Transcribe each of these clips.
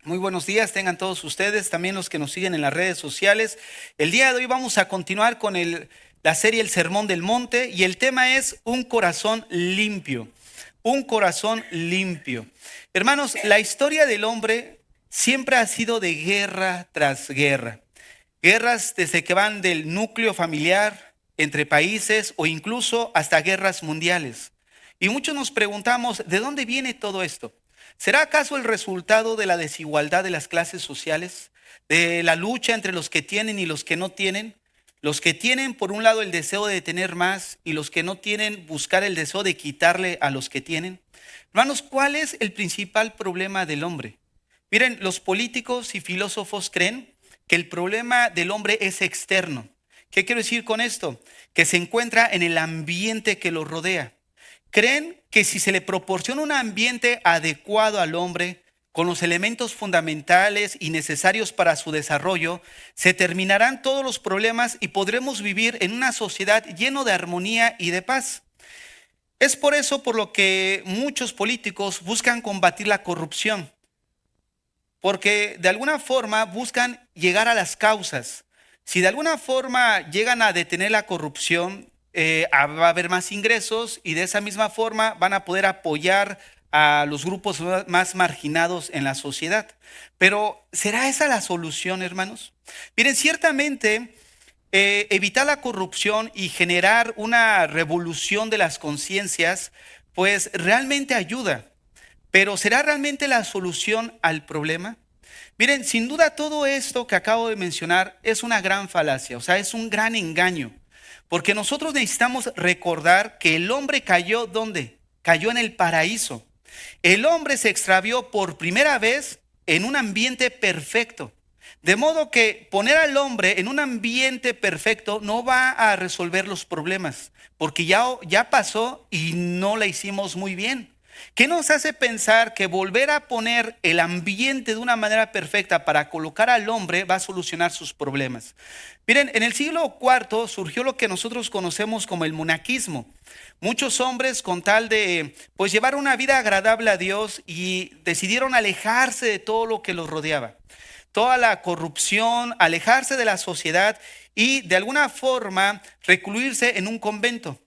Muy buenos días, tengan todos ustedes, también los que nos siguen en las redes sociales. El día de hoy vamos a continuar con la serie El Sermón del Monte y el tema es un corazón limpio, un corazón limpio. Hermanos, la historia del hombre siempre ha sido de guerra tras guerra. Guerras desde que van del núcleo familiar, entre países o incluso hasta guerras mundiales. Y muchos nos preguntamos, ¿de dónde viene todo esto? ¿Será acaso el resultado de la desigualdad de las clases sociales? ¿De la lucha entre los que tienen y los que no tienen? Los que tienen, por un lado, el deseo de tener más y los que no tienen, buscar el deseo de quitarle a los que tienen. Hermanos, ¿cuál es el principal problema del hombre? Miren, los políticos y filósofos creen que el problema del hombre es externo. ¿Qué quiero decir con esto? Que se encuentra en el ambiente que lo rodea. Creen que si se le proporciona un ambiente adecuado al hombre, con los elementos fundamentales y necesarios para su desarrollo, se terminarán todos los problemas y podremos vivir en una sociedad llena de armonía y de paz. Es por eso por lo que muchos políticos buscan combatir la corrupción, porque de alguna forma buscan llegar a las causas. Si de alguna forma llegan a detener la corrupción, va a haber más ingresos y de esa misma forma van a poder apoyar a los grupos más marginados en la sociedad. Pero ¿será esa la solución, hermanos? Miren, ciertamente evitar la corrupción y generar una revolución de las conciencias, pues realmente ayuda. Pero ¿será realmente la solución al problema? Miren, sin duda todo esto que acabo de mencionar es una gran falacia, o sea, es un gran engaño. Porque nosotros necesitamos recordar que el hombre cayó ¿dónde? Cayó en el paraíso. El hombre se extravió por primera vez en un ambiente perfecto. De modo que poner al hombre en un ambiente perfecto no va a resolver los problemas, porque ya pasó y no la hicimos muy bien. ¿Qué nos hace pensar que volver a poner el ambiente de una manera perfecta para colocar al hombre va a solucionar sus problemas? Miren, en el siglo IV surgió lo que nosotros conocemos como el monaquismo. Muchos hombres con tal de pues llevar una vida agradable a Dios y decidieron alejarse de todo lo que los rodeaba. Toda la corrupción, alejarse de la sociedad y de alguna forma recluirse en un convento.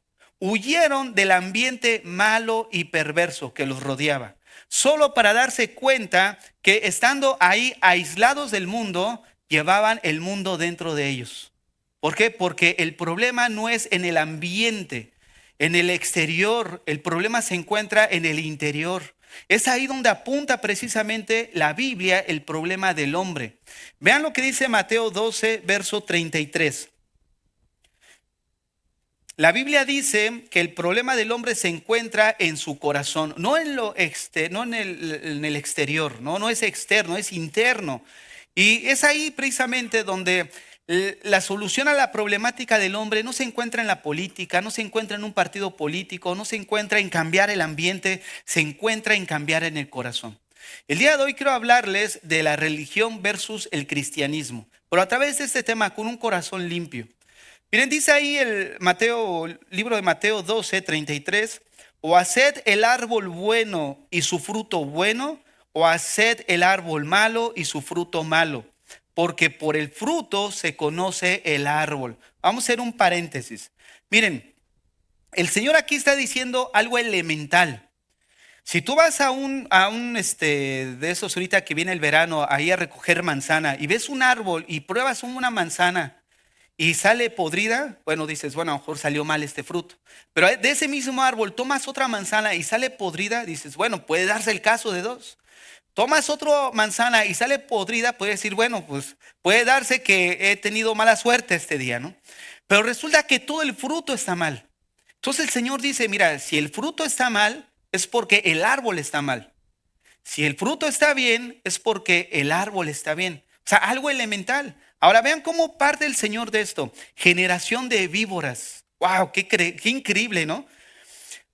Huyeron del ambiente malo y perverso que los rodeaba, solo para darse cuenta que estando ahí aislados del mundo, llevaban el mundo dentro de ellos. ¿Por qué? Porque el problema no es en el ambiente, en el exterior, el problema se encuentra en el interior. Es ahí donde apunta precisamente la Biblia, el problema del hombre. Vean lo que dice Mateo 12, verso 33. La Biblia dice que el problema del hombre se encuentra en su corazón, no en en el exterior, no es externo, es interno. Y es ahí precisamente donde la solución a la problemática del hombre no se encuentra en la política, no se encuentra en un partido político, no se encuentra en cambiar el ambiente, se encuentra en cambiar en el corazón. El día de hoy quiero hablarles de la religión versus el cristianismo, pero a través de este tema con un corazón limpio. Miren, dice ahí el libro de Mateo 12, 33, o haced el árbol bueno y su fruto bueno, o haced el árbol malo y su fruto malo, porque por el fruto se conoce el árbol. Vamos a hacer un paréntesis. Miren, el Señor aquí está diciendo algo elemental. Si tú vas a un de esos ahorita que viene el verano, ahí a recoger manzana y ves un árbol y pruebas una manzana, y sale podrida, bueno, dices, bueno, a lo mejor salió mal este fruto. Pero de ese mismo árbol tomas otra manzana y sale podrida, dices, bueno, puede darse el caso de dos. Tomas otra manzana y sale podrida, puedes decir, bueno, pues puede darse que he tenido mala suerte este día, ¿no? Pero resulta que todo el fruto está mal. Entonces el Señor dice, mira, si el fruto está mal, es porque el árbol está mal. Si el fruto está bien, es porque el árbol está bien. O sea, algo elemental. Ahora vean cómo parte el Señor de esto. Generación de víboras. ¡Wow! Qué increíble, ¿no?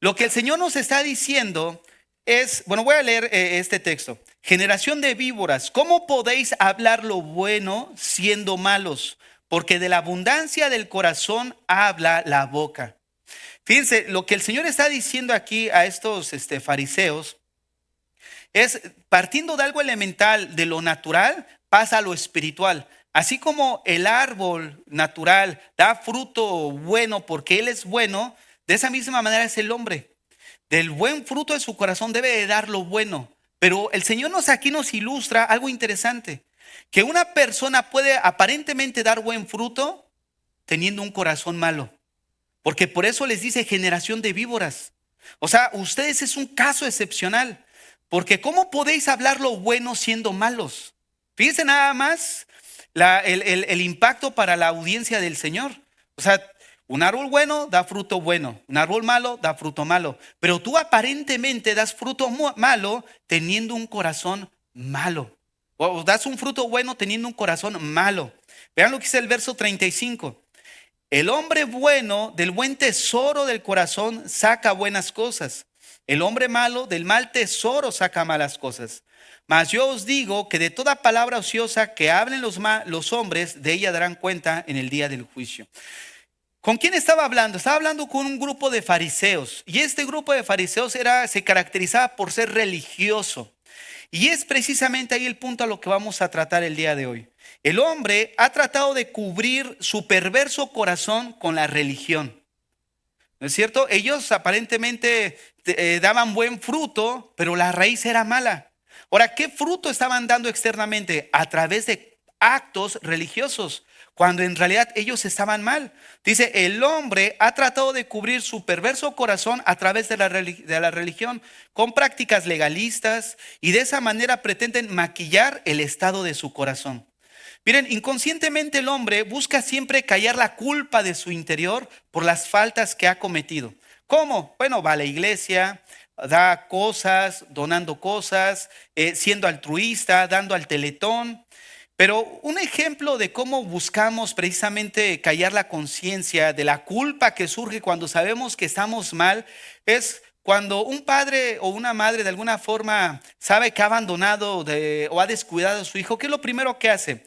Lo que el Señor nos está diciendo es, bueno, voy a leer este texto. Generación de víboras, ¿cómo podéis hablar lo bueno siendo malos? Porque de la abundancia del corazón habla la boca. Fíjense, lo que el Señor está diciendo aquí a estos fariseos Es partiendo de algo elemental, de lo natural, pasa a lo espiritual. Así como el árbol natural da fruto bueno porque él es bueno, de esa misma manera es el hombre. Del buen fruto de su corazón debe de dar lo bueno. Pero el Señor aquí nos ilustra algo interesante, que una persona puede aparentemente dar buen fruto teniendo un corazón malo. Porque por eso les dice generación de víboras. O sea, ustedes es un caso excepcional. Porque ¿cómo podéis hablar lo bueno siendo malos? Fíjense nada más el impacto para la audiencia del Señor. O sea, un árbol bueno da fruto bueno, un árbol malo da fruto malo. Pero tú aparentemente das fruto malo teniendo un corazón malo. O das un fruto bueno teniendo un corazón malo. Vean lo que dice el verso 35. El hombre bueno del buen tesoro del corazón saca buenas cosas. El hombre malo del mal tesoro saca malas cosas. Mas yo os digo que de toda palabra ociosa que hablen los hombres, de ella darán cuenta en el día del juicio. ¿Con quién estaba hablando? Estaba hablando con un grupo de fariseos. Y este grupo de fariseos se caracterizaba por ser religioso. Y es precisamente ahí el punto a lo que vamos a tratar el día de hoy. El hombre ha tratado de cubrir su perverso corazón con la religión. ¿No es cierto? Ellos aparentemente daban buen fruto, pero la raíz era mala. Ahora, ¿qué fruto estaban dando externamente? A través de actos religiosos, cuando en realidad ellos estaban mal. Dice, el hombre ha tratado de cubrir su perverso corazón a través de la religión, con prácticas legalistas, y de esa manera pretenden maquillar el estado de su corazón. Miren, inconscientemente el hombre busca siempre callar la culpa de su interior por las faltas que ha cometido. ¿Cómo? Bueno, va a la iglesia, da cosas, donando cosas, siendo altruista, dando al teletón. Pero un ejemplo de cómo buscamos precisamente callar la conciencia de la culpa que surge cuando sabemos que estamos mal es cuando un padre o una madre de alguna forma sabe que ha abandonado o ha descuidado a su hijo. ¿Qué es lo primero que hace?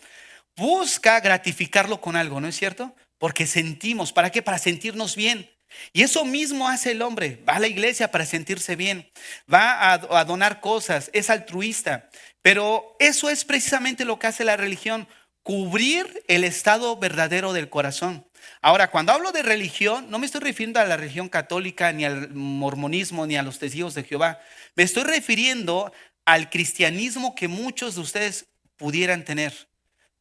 Busca gratificarlo con algo, ¿no es cierto? Porque sentimos, ¿para qué? Para sentirnos bien. Y eso mismo hace el hombre, va a la iglesia para sentirse bien, va a donar cosas, es altruista, pero eso es precisamente lo que hace la religión, cubrir el estado verdadero del corazón. Ahora, cuando hablo de religión, no me estoy refiriendo a la religión católica, ni al mormonismo, ni a los testigos de Jehová, me estoy refiriendo al cristianismo que muchos de ustedes pudieran tener,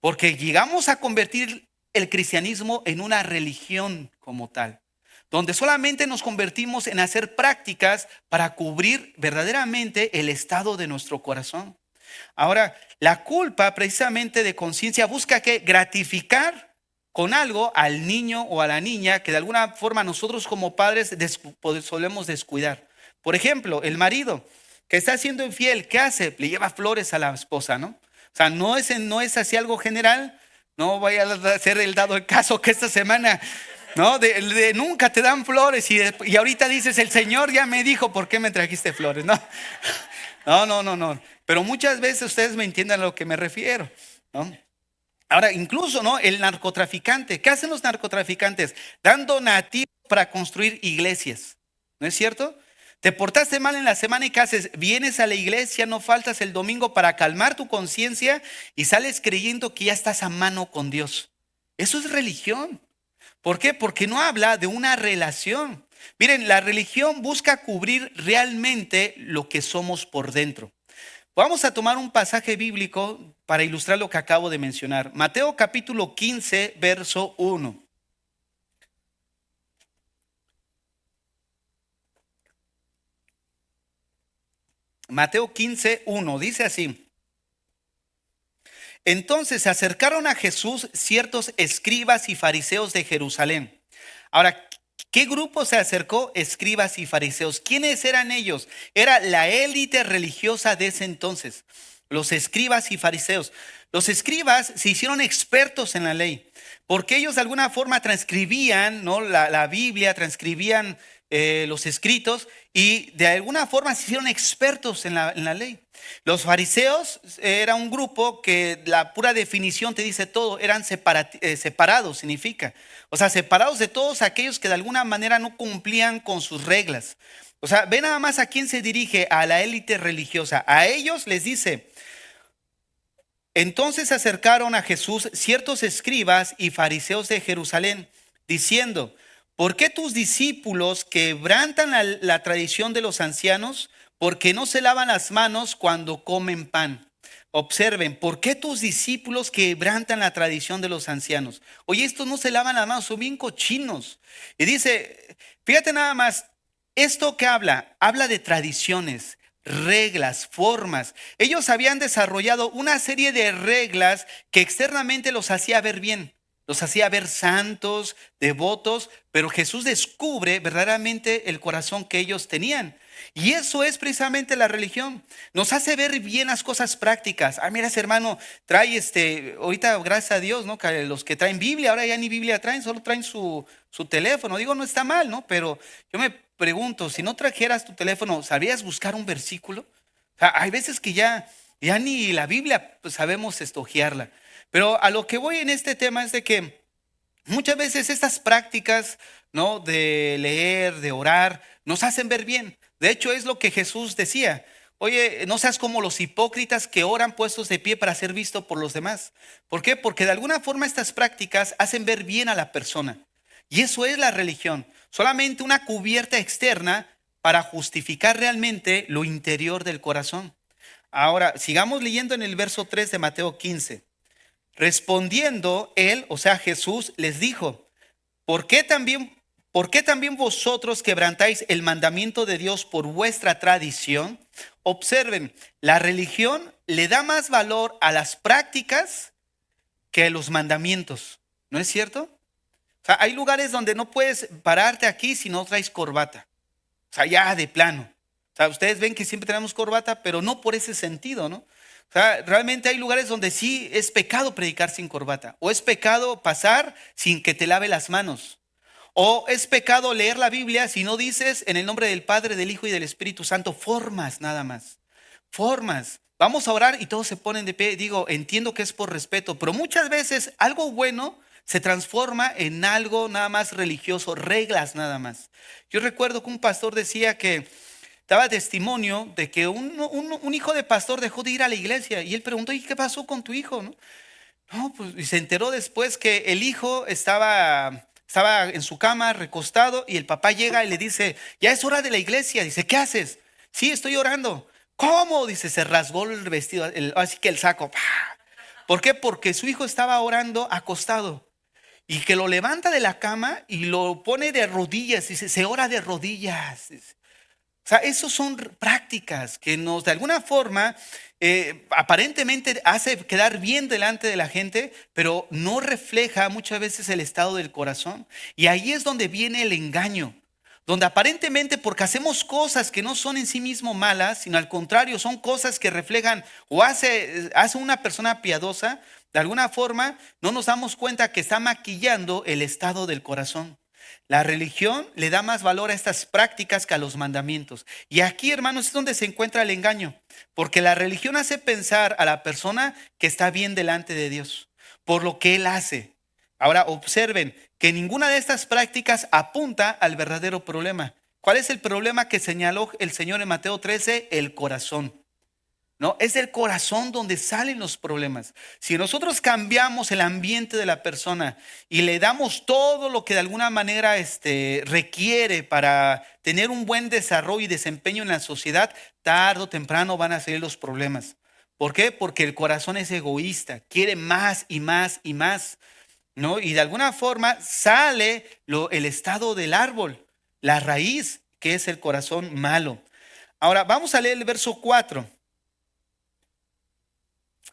porque llegamos a convertir el cristianismo en una religión como tal, donde solamente nos convertimos en hacer prácticas para cubrir verdaderamente el estado de nuestro corazón. Ahora, la culpa precisamente de conciencia busca que gratificar con algo al niño o a la niña que de alguna forma nosotros como padres solemos descuidar. Por ejemplo, el marido que está siendo infiel, ¿qué hace? Le lleva flores a la esposa, ¿no? O sea, no es así algo general. No vaya a ser el dado el caso que esta semana... No, de nunca te dan flores y ahorita dices, el Señor ya me dijo, ¿por qué me trajiste flores? No. Pero muchas veces ustedes me entienden a lo que me refiero, ¿no? Ahora, incluso, ¿no? El narcotraficante, ¿qué hacen los narcotraficantes? Dan donativos para construir iglesias, ¿no es cierto? Te portaste mal en la semana y ¿qué haces? Vienes a la iglesia, no faltas el domingo para calmar tu conciencia y sales creyendo que ya estás a mano con Dios. Eso es religión. ¿Por qué? Porque no habla de una relación. Miren, la religión busca cubrir realmente lo que somos por dentro. Vamos a tomar un pasaje bíblico para ilustrar lo que acabo de mencionar. Mateo capítulo 15, verso 1. Mateo 15, 1, dice así. Entonces se acercaron a Jesús ciertos escribas y fariseos de Jerusalén. Ahora, ¿qué grupo se acercó? Escribas y fariseos. ¿Quiénes eran ellos? Era la élite religiosa de ese entonces, los escribas y fariseos. Los escribas se hicieron expertos en la ley, porque ellos de alguna forma transcribían, ¿no? la Biblia, transcribían los escritos y de alguna forma se hicieron expertos en la ley. Los fariseos era un grupo que la pura definición te dice todo, eran separados, significa. O sea, separados de todos aquellos que de alguna manera no cumplían con sus reglas. O sea, ve nada más a quién se dirige, a la élite religiosa. A ellos les dice: entonces se acercaron a Jesús ciertos escribas y fariseos de Jerusalén, diciendo: ¿por qué tus discípulos quebrantan la tradición de los ancianos? Porque no se lavan las manos cuando comen pan. Observen, ¿por qué tus discípulos quebrantan la tradición de los ancianos? Oye, estos no se lavan las manos, son bien cochinos. Y dice, fíjate nada más, esto que habla de tradiciones, reglas, formas. Ellos habían desarrollado una serie de reglas que externamente los hacía ver bien, los hacía ver santos, devotos, pero Jesús descubre verdaderamente el corazón que ellos tenían. Y eso es precisamente la religión. Nos hace ver bien las cosas prácticas. Ah, mira, ese hermano trae ahorita gracias a Dios, ¿no? Que los que traen Biblia, ahora ya ni Biblia traen, solo traen su teléfono. Digo, no está mal, ¿no? Pero yo me pregunto, si no trajeras tu teléfono, ¿sabrías buscar un versículo? O sea, hay veces que ya ni la Biblia pues, sabemos hojearla. Pero a lo que voy en este tema es de que muchas veces estas prácticas, ¿no? De leer, de orar, nos hacen ver bien. De hecho, es lo que Jesús decía. Oye, no seas como los hipócritas que oran puestos de pie para ser visto por los demás. ¿Por qué? Porque de alguna forma estas prácticas hacen ver bien a la persona. Y eso es la religión. Solamente una cubierta externa para justificar realmente lo interior del corazón. Ahora, sigamos leyendo en el verso 3 de Mateo 15. Respondiendo él, o sea Jesús, les dijo: ¿Por qué también vosotros quebrantáis el mandamiento de Dios por vuestra tradición? Observen, la religión le da más valor a las prácticas que a los mandamientos. ¿No es cierto? O sea, hay lugares donde no puedes pararte aquí si no traes corbata. O sea, ya de plano. O sea, ustedes ven que siempre tenemos corbata, pero no por ese sentido, ¿no? O sea, realmente hay lugares donde sí es pecado predicar sin corbata. O es pecado pasar sin que te lave las manos. O es pecado leer la Biblia si no dices en el nombre del Padre, del Hijo y del Espíritu Santo. Formas nada más. Formas. Vamos a orar y todos se ponen de pie. Digo, entiendo que es por respeto, pero muchas veces algo bueno se transforma en algo nada más religioso, reglas nada más. Yo recuerdo que un pastor decía que daba testimonio de que un hijo de pastor dejó de ir a la iglesia y él preguntó: ¿y qué pasó con tu hijo? No, pues y se enteró después que el hijo estaba en su cama recostado y el papá llega y le dice: ya es hora de la iglesia. Dice: ¿qué haces? Sí, estoy orando. ¿Cómo? Dice, se rasgó el vestido, así que el saco. ¡Pah! ¿Por qué? Porque su hijo estaba orando acostado. Y que lo levanta de la cama y lo pone de rodillas. Dice, se ora de rodillas. O sea, esas son prácticas que nos de alguna forma aparentemente hace quedar bien delante de la gente, pero no refleja muchas veces el estado del corazón. Y ahí es donde viene el engaño. Donde aparentemente porque hacemos cosas que no son en sí mismo malas, sino al contrario, son cosas que reflejan o hace una persona piadosa, de alguna forma no nos damos cuenta que está maquillando el estado del corazón. La religión le da más valor a estas prácticas que a los mandamientos. Y aquí, hermanos, es donde se encuentra el engaño. Porque la religión hace pensar a la persona que está bien delante de Dios por lo que Él hace. Ahora observen que ninguna de estas prácticas apunta al verdadero problema. ¿Cuál es el problema que señaló el Señor en Mateo 13? El corazón. ¿No? Es el corazón donde salen los problemas. Si nosotros cambiamos el ambiente de la persona y le damos todo lo que de alguna manera requiere para tener un buen desarrollo y desempeño en la sociedad, tarde o temprano van a salir los problemas. ¿Por qué? Porque el corazón es egoísta, quiere más y más y más, ¿no? Y de alguna forma sale el estado del árbol, la raíz, que es el corazón malo. Ahora vamos a leer el verso 4.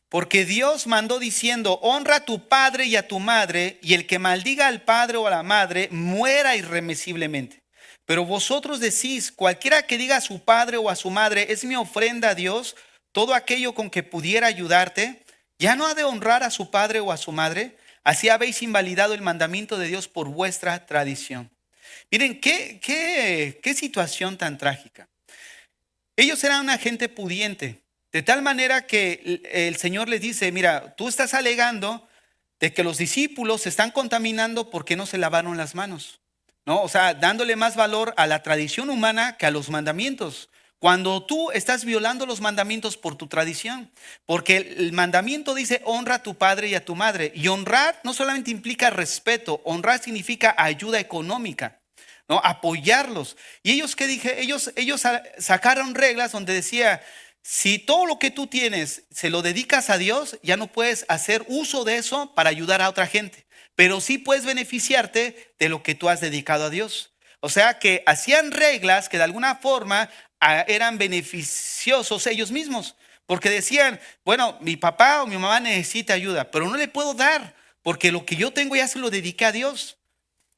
Porque Dios mandó diciendo: honra a tu padre y a tu madre, y el que maldiga al padre o a la madre muera irremisiblemente. Pero vosotros decís: cualquiera que diga a su padre o a su madre, es mi ofrenda a Dios, todo aquello con que pudiera ayudarte, ¿ya no ha de honrar a su padre o a su madre? Así habéis invalidado el mandamiento de Dios por vuestra tradición. Miren, qué situación tan trágica. Ellos eran una gente pudiente, de tal manera que el Señor les dice, mira, tú estás alegando de que los discípulos se están contaminando porque no se lavaron las manos, ¿no? O sea, dándole más valor a la tradición humana que a los mandamientos. Cuando tú estás violando los mandamientos por tu tradición, porque el mandamiento dice honra a tu padre y a tu madre, y honrar no solamente implica respeto, honrar significa ayuda económica, ¿no? Apoyarlos. Y ellos, ¿qué dije? Ellos sacaron reglas donde decía, si todo lo que tú tienes se lo dedicas a Dios, ya no puedes hacer uso de eso para ayudar a otra gente, pero sí puedes beneficiarte de lo que tú has dedicado a Dios. O sea que hacían reglas que de alguna forma eran beneficiosos ellos mismos, porque decían, bueno, mi papá o mi mamá necesita ayuda, pero no le puedo dar, porque lo que yo tengo ya se lo dediqué a Dios.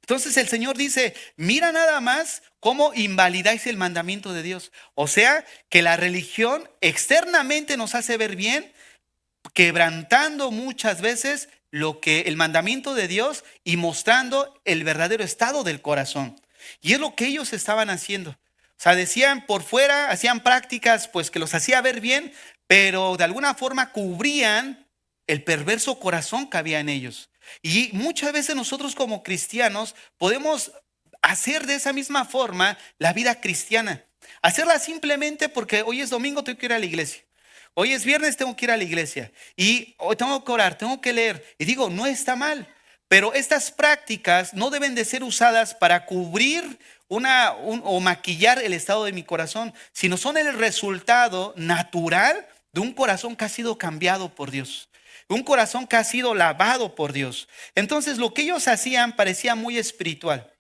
Entonces el Señor dice, mira nada más cómo invalidáis el mandamiento de Dios. O sea, que la religión externamente nos hace ver bien, quebrantando muchas veces lo que el mandamiento de Dios y mostrando el verdadero estado del corazón. Y es lo que ellos estaban haciendo. O sea, decían por fuera, hacían prácticas pues que los hacía ver bien, pero de alguna forma cubrían el perverso corazón que había en ellos. Y muchas veces nosotros como cristianos podemos hacer de esa misma forma la vida cristiana. Hacerla simplemente porque hoy es domingo, tengo que ir a la iglesia. Hoy es viernes, tengo que ir a la iglesia. Y hoy tengo que orar, tengo que leer. Y digo, no está mal. Pero estas prácticas no deben de ser usadas para cubrir o maquillar el estado de mi corazón, sino son el resultado natural de un corazón que ha sido cambiado por Dios. Un corazón que ha sido lavado por Dios. Entonces lo que ellos hacían parecía muy espiritual.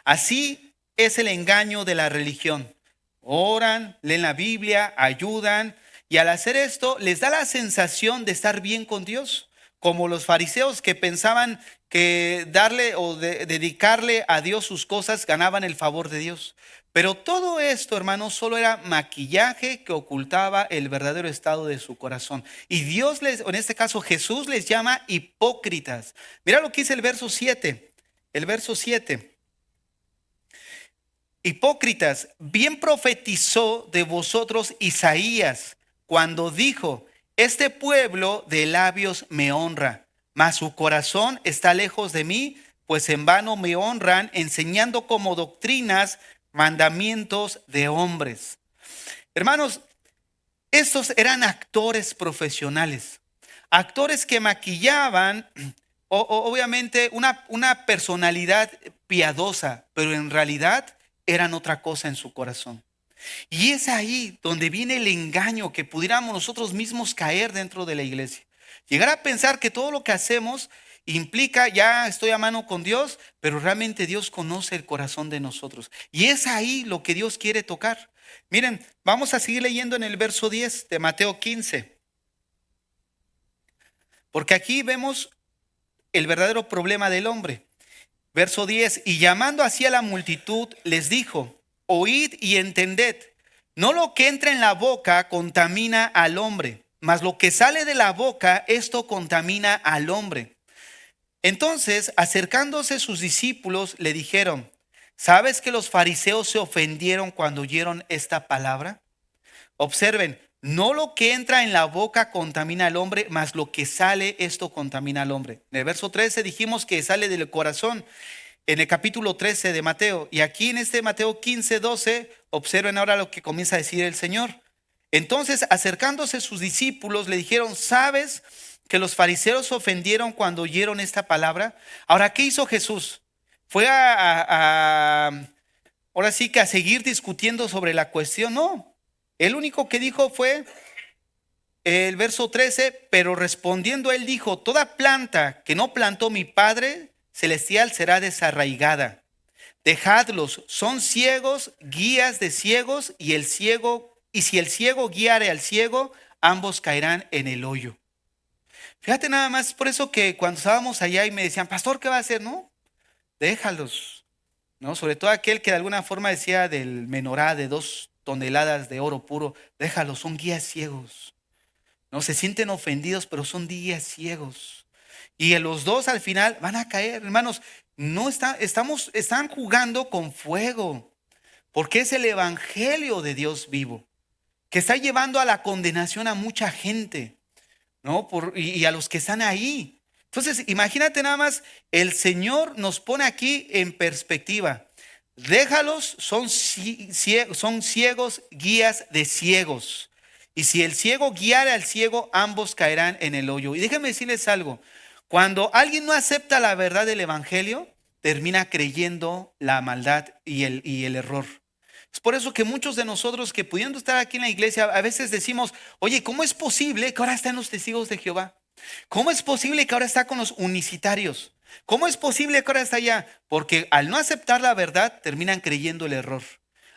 Así es el engaño de la religión. Oran, leen la Biblia, ayudan y al hacer esto les da la sensación de estar bien con Dios, como los fariseos que pensaban que darle o dedicarle a Dios sus cosas ganaban el favor de Dios. Pero todo esto, hermanos, solo era maquillaje que ocultaba el verdadero estado de su corazón. Y Dios les, en este caso Jesús les llama hipócritas. Mira lo que dice el verso 7. El verso 7. Hipócritas, bien profetizó de vosotros Isaías cuando dijo, este pueblo de labios me honra, mas su corazón está lejos de mí, pues en vano me honran, enseñando como doctrinas mandamientos de hombres. Hermanos, estos eran actores profesionales, actores que maquillaban obviamente una personalidad piadosa, pero en realidad eran otra cosa en su corazón. Y es ahí donde viene el engaño que pudiéramos nosotros mismos caer dentro de la iglesia. Llegar a pensar que todo lo que hacemos implica, ya estoy a mano con Dios, pero realmente Dios conoce el corazón de nosotros. Y es ahí lo que Dios quiere tocar. Miren, vamos a seguir leyendo en el verso 10 de Mateo 15. Porque aquí vemos el verdadero problema del hombre. Verso 10, y llamando así a la multitud, les dijo, oíd y entended, no lo que entra en la boca contamina al hombre, mas lo que sale de la boca, esto contamina al hombre. Entonces, acercándose sus discípulos, le dijeron, ¿sabes que los fariseos se ofendieron cuando oyeron esta palabra? Observen, no lo que entra en la boca contamina al hombre, mas lo que sale, esto contamina al hombre. En el verso 13 dijimos que sale del corazón, en el capítulo 13 de Mateo. Y aquí en este Mateo 15, 12, observen ahora lo que comienza a decir el Señor. Entonces, acercándose sus discípulos, le dijeron, ¿sabes que los fariseos se ofendieron cuando oyeron esta palabra? Ahora, ¿qué hizo Jesús? Fue ahora sí que a seguir discutiendo sobre la cuestión. No. El único que dijo fue el verso 13, pero respondiendo él dijo, toda planta que no plantó mi Padre celestial será desarraigada. Dejadlos, son ciegos, guías de ciegos, y si el ciego guiare al ciego, ambos caerán en el hoyo. Fíjate nada más, por eso que cuando estábamos allá y me decían, pastor, ¿qué va a hacer? No, déjalos, ¿no? Sobre todo aquel que de alguna forma decía del menorá de 2 toneladas de oro puro, déjalos, son guías ciegos. No se sienten ofendidos, pero son guías ciegos. Y en los dos al final van a caer, hermanos. no están jugando con fuego, porque es el evangelio de Dios vivo, que está llevando a la condenación a mucha gente, ¿no? Y a los que están ahí. Entonces, imagínate nada más, el Señor nos pone aquí en perspectiva. Déjalos, son ciegos, guías de ciegos. Y si el ciego guiara al ciego, ambos caerán en el hoyo. Y déjenme decirles algo. Cuando alguien no acepta la verdad del evangelio, termina creyendo la maldad y el error. Es por eso que muchos de nosotros que pudiendo estar aquí en la iglesia, a veces decimos, oye, ¿cómo es posible que ahora estén los testigos de Jehová? ¿Cómo es posible que ahora está con los unicitarios? ¿Cómo es posible que ahora está allá? Porque al no aceptar la verdad, terminan creyendo el error.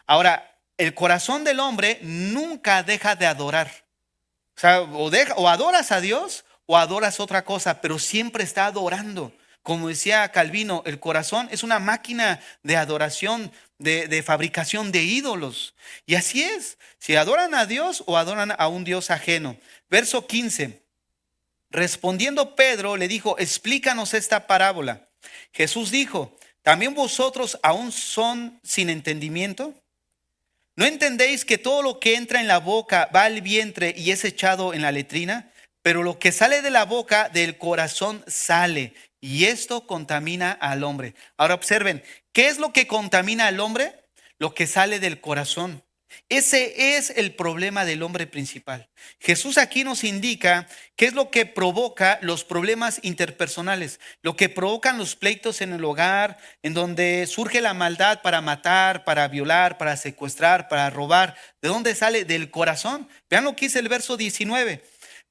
Ahora, el corazón del hombre nunca deja de adorar. O sea, o adoras a Dios o adoras otra cosa, pero siempre está adorando. Como decía Calvino, el corazón es una máquina de adoración, de fabricación de ídolos. Y así es, si adoran a Dios o adoran a un Dios ajeno. Verso 15. Respondiendo Pedro le dijo, explícanos esta parábola. Jesús dijo, ¿también vosotros aún son sin entendimiento? ¿No entendéis que todo lo que entra en la boca va al vientre y es echado en la letrina? Pero lo que sale de la boca, del corazón sale, y esto contamina al hombre. Ahora observen, ¿qué es lo que contamina al hombre? Lo que sale del corazón. Ese es el problema del hombre principal. Jesús aquí nos indica qué es lo que provoca los problemas interpersonales, lo que provocan los pleitos en el hogar, en donde surge la maldad para matar, para violar, para secuestrar, para robar. ¿De dónde sale? Del corazón. Vean lo que dice el verso 19.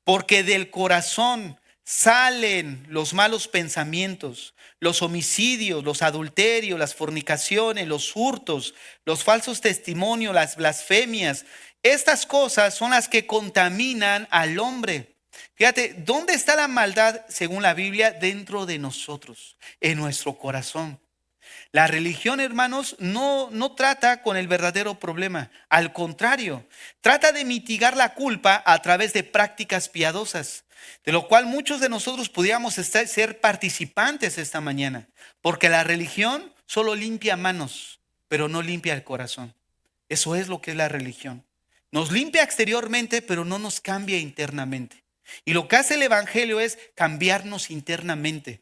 Porque del corazón salen los malos pensamientos, los homicidios, los adulterios, las fornicaciones, los hurtos, los falsos testimonios, las blasfemias. Estas cosas son las que contaminan al hombre. Fíjate, ¿dónde está la maldad según la Biblia? Dentro de nosotros, en nuestro corazón. La religión, hermanos, no trata con el verdadero problema. Al contrario, trata de mitigar la culpa a través de prácticas piadosas, de lo cual muchos de nosotros pudiéramos ser participantes esta mañana, porque la religión solo limpia manos, pero no limpia el corazón. Eso es lo que es la religión. Nos limpia exteriormente, pero no nos cambia internamente. Y lo que hace el evangelio es cambiarnos internamente.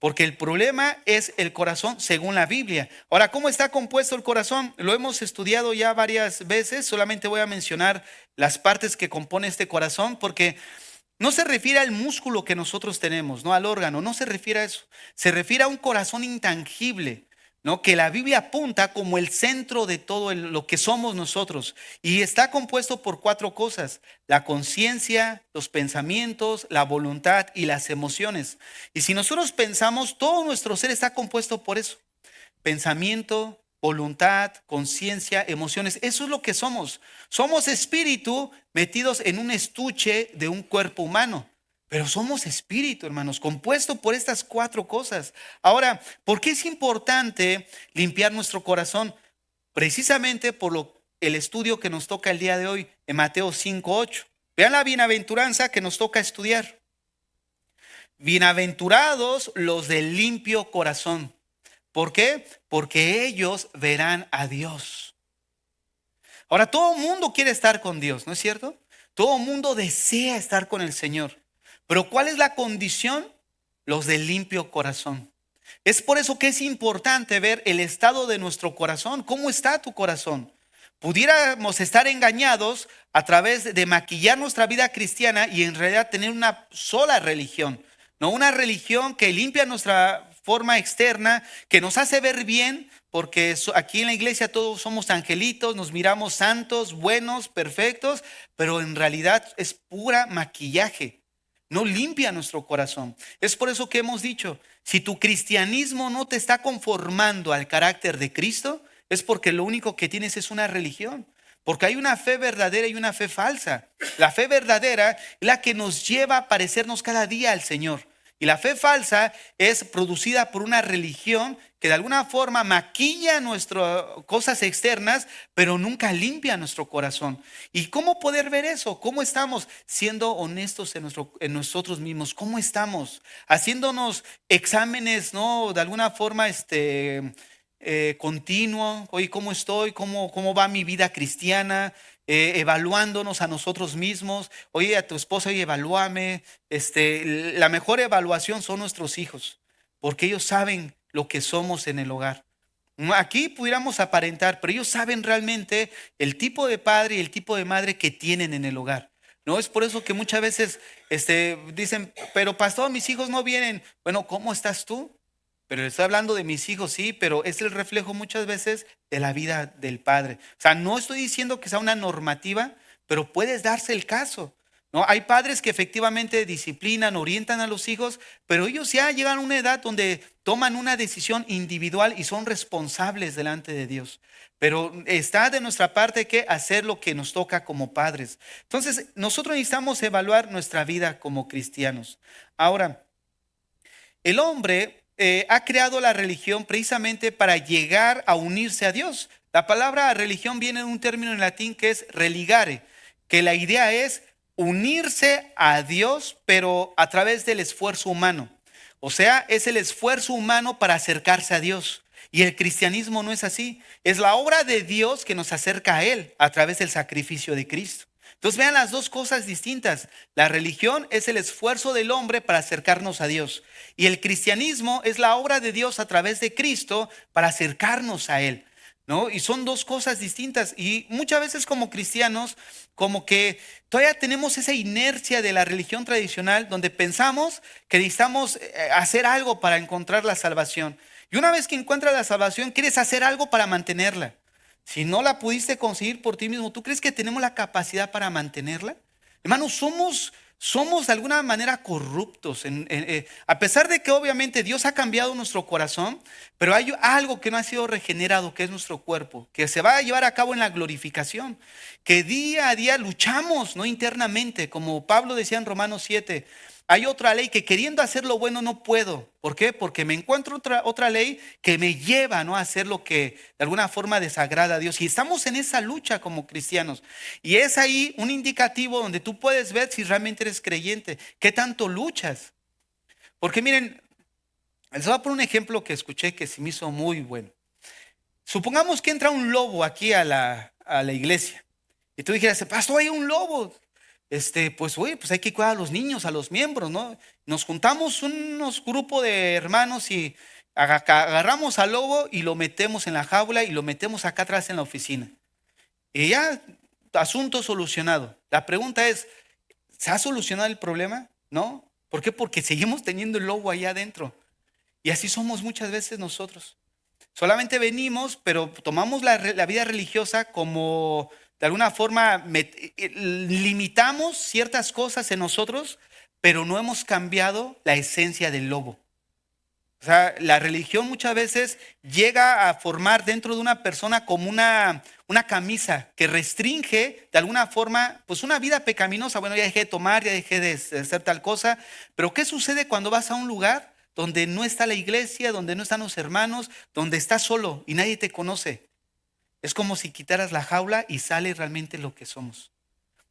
Porque el problema es el corazón según la Biblia. Ahora, ¿cómo está compuesto el corazón? Lo hemos estudiado ya varias veces. Solamente voy a mencionar las partes que compone este corazón, porque no se refiere al músculo que nosotros tenemos, no al órgano, no se refiere a eso. Se refiere a un corazón intangible, ¿no? Que la Biblia apunta como el centro de todo lo que somos nosotros. Y está compuesto por 4 cosas: la conciencia, los pensamientos, la voluntad y las emociones. Y si nosotros pensamos, todo nuestro ser está compuesto por eso: pensamiento, voluntad, conciencia, emociones. Eso es lo que somos. Somos espíritu metidos en un estuche de un cuerpo humano. Pero somos espíritu, hermanos, compuesto por estas 4 cosas. Ahora, ¿por qué es importante limpiar nuestro corazón? Precisamente por el estudio que nos toca el día de hoy en Mateo 5:8. Vean la bienaventuranza que nos toca estudiar. Bienaventurados los del limpio corazón. ¿Por qué? Porque ellos verán a Dios. Ahora, todo el mundo quiere estar con Dios, ¿no es cierto? Todo el mundo desea estar con el Señor. Pero ¿cuál es la condición? Los de limpio corazón. Es por eso que es importante ver el estado de nuestro corazón. ¿Cómo está tu corazón? Pudiéramos estar engañados a través de maquillar nuestra vida cristiana y en realidad tener una sola religión. No una religión que limpia nuestra forma externa, que nos hace ver bien, porque aquí en la iglesia todos somos angelitos, nos miramos santos, buenos, perfectos, pero en realidad es pura maquillaje. No limpia nuestro corazón. Es por eso que hemos dicho, si tu cristianismo no te está conformando al carácter de Cristo, es porque lo único que tienes es una religión. Porque hay una fe verdadera y una fe falsa. La fe verdadera es la que nos lleva a parecernos cada día al Señor. Y la fe falsa es producida por una religión que de alguna forma maquilla nuestras cosas externas, pero nunca limpia nuestro corazón. ¿Y cómo poder ver eso? ¿Cómo estamos siendo honestos en nosotros mismos? ¿Cómo estamos haciéndonos exámenes, no? De alguna forma, continuo. Oye, ¿cómo estoy? ¿Cómo va mi vida cristiana? Evaluándonos a nosotros mismos. Oye, a tu esposa, oye, evalúame. La mejor evaluación son nuestros hijos, porque ellos saben lo que somos en el hogar. Aquí pudiéramos aparentar, pero ellos saben realmente el tipo de padre y el tipo de madre que tienen en el hogar. No es por eso que muchas veces dicen, pero pastor, mis hijos no vienen. Bueno, ¿cómo estás tú? Pero estoy hablando de mis hijos, sí, pero es el reflejo muchas veces de la vida del padre. O sea, no estoy diciendo que sea una normativa, pero puedes darse el caso, ¿no? Hay padres que efectivamente disciplinan, orientan a los hijos, pero ellos ya llegan a una edad donde toman una decisión individual y son responsables delante de Dios. Pero está de nuestra parte que hacer lo que nos toca como padres. Entonces, nosotros necesitamos evaluar nuestra vida como cristianos. Ahora, el hombre ha creado la religión precisamente para llegar a unirse a Dios. La palabra religión viene de un término en latín que es religare, que la idea es unirse a Dios, pero a través del esfuerzo humano. O sea, es el esfuerzo humano para acercarse a Dios. Y el cristianismo no es así. Es la obra de Dios que nos acerca a Él a través del sacrificio de Cristo. Entonces vean las dos cosas distintas. La religión es el esfuerzo del hombre para acercarnos a Dios. Y el cristianismo es la obra de Dios a través de Cristo para acercarnos a Él, ¿no? Y son dos cosas distintas. Y muchas veces como cristianos, como que todavía tenemos esa inercia de la religión tradicional donde pensamos que necesitamos hacer algo para encontrar la salvación. Y una vez que encuentras la salvación, quieres hacer algo para mantenerla. Si no la pudiste conseguir por ti mismo, ¿tú crees que tenemos la capacidad para mantenerla? Hermanos, somos de alguna manera corruptos. A pesar de que obviamente Dios ha cambiado nuestro corazón, pero hay algo que no ha sido regenerado, que es nuestro cuerpo, que se va a llevar a cabo en la glorificación, que día a día luchamos, ¿no? Internamente, como Pablo decía en Romanos 7. Hay otra ley que queriendo hacer lo bueno no puedo. ¿Por qué? Porque me encuentro otra ley que me lleva, ¿no?, a hacer lo que de alguna forma desagrada a Dios. Y estamos en esa lucha como cristianos. Y es ahí un indicativo donde tú puedes ver si realmente eres creyente. ¿Qué tanto luchas? Porque miren, les voy a poner un ejemplo que escuché que se me hizo muy bueno. Supongamos que entra un lobo aquí a la iglesia. Y tú dijeras, pastor, hay un lobo. Pues oye, pues hay que cuidar a los niños, a los miembros, ¿no? Nos juntamos unos grupos de hermanos y agarramos al lobo y lo metemos en la jaula y lo metemos acá atrás en la oficina. Y ya, asunto solucionado. La pregunta es, ¿se ha solucionado el problema? ¿No? ¿Por qué? Porque seguimos teniendo el lobo allá adentro. Y así somos muchas veces nosotros. Solamente venimos, pero tomamos la vida religiosa como de alguna forma limitamos ciertas cosas en nosotros, pero no hemos cambiado la esencia del lobo. O sea, la religión muchas veces llega a formar dentro de una persona como una camisa que restringe de alguna forma pues una vida pecaminosa. Bueno, ya dejé de tomar, ya dejé de hacer tal cosa, pero ¿qué sucede cuando vas a un lugar donde no está la iglesia, donde no están los hermanos, donde estás solo y nadie te conoce? Es como si quitaras la jaula y sale realmente lo que somos.